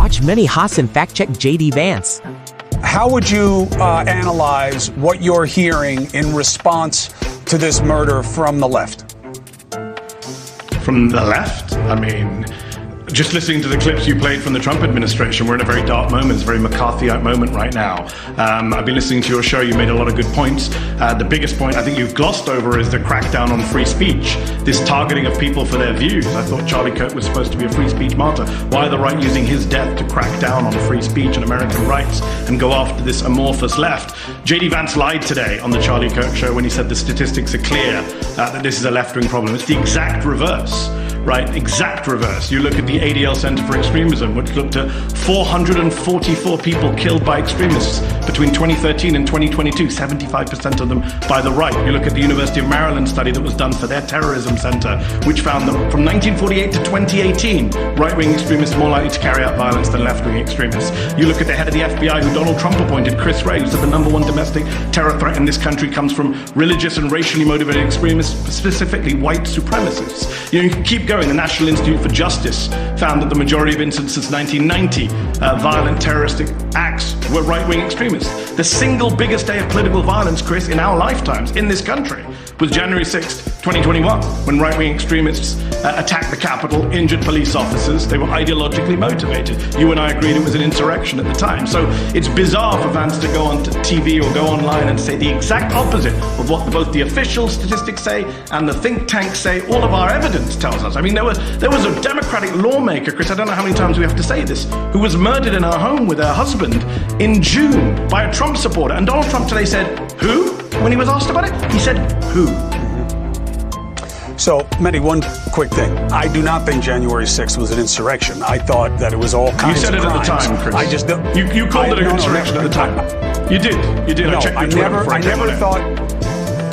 Watch Mehdi Hassan fact-check J.D. Vance. How would you analyze what you're hearing in response to this murder from the left? From the left? I mean, just listening to the clips you played from the Trump administration, we're in a very dark moment. It's a very McCarthyite moment right now. I've been listening to your show. You made a lot of good points. The biggest point I think you've glossed over is the crackdown on free speech, this targeting of people for their views. I thought Charlie Kirk was supposed to be a free speech martyr. Why the right using his death to crack down on free speech and American rights and go after this amorphous left? J.D. Vance lied today on the Charlie Kirk show when he said the statistics are clear that this is a left-wing problem. It's the exact reverse. Right, exact reverse. You look at the ADL Center for Extremism, which looked at 444 people killed by extremists between 2013 and 2022, 75% of them by the right. You look at the University of Maryland study that was done for their terrorism center, which found that from 1948 to 2018, right-wing extremists more likely to carry out violence than left-wing extremists. You look at the head of the FBI, who Donald Trump appointed, Chris Wray, who said the #1 domestic terror threat in this country comes from religious and racially motivated extremists, specifically white supremacists. You can keep going. The National Institute for Justice found that the majority of incidents since 1990, violent terroristic acts, were right-wing extremists. The single biggest day of political violence, Chris, in our lifetimes in this country was January 6th, 2021, when right-wing extremists attacked the Capitol, injured police officers. They were ideologically motivated. You and I agreed it was an insurrection at the time. So it's bizarre for Vance to go on to TV or go online and say the exact opposite of what both the official statistics say and the think tanks say. All of our evidence tells us. I mean, there was a Democratic lawmaker, Chris, I don't know how many times we have to say this, who was murdered in her home with her husband in June by a Trump supporter. And Donald Trump today said, who? When he was asked about it, he said, who? So, Mehdi, one quick thing. I do not think January 6th was an insurrection. I thought that it was all kinds of crimes. You said it at the time, Chris. I just don't. You called it an insurrection at the time. You did. You did. No, I checked I never thought.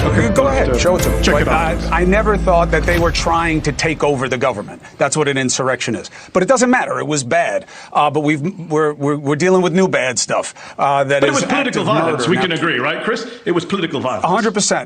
Okay, go ahead. Show it to me. Check it out. I never thought that they were trying to take over the government. That's what an insurrection is. But it doesn't matter. It was bad. But we're dealing with new bad stuff. But it was political violence. We can agree, right, Chris? It was political violence. 100%.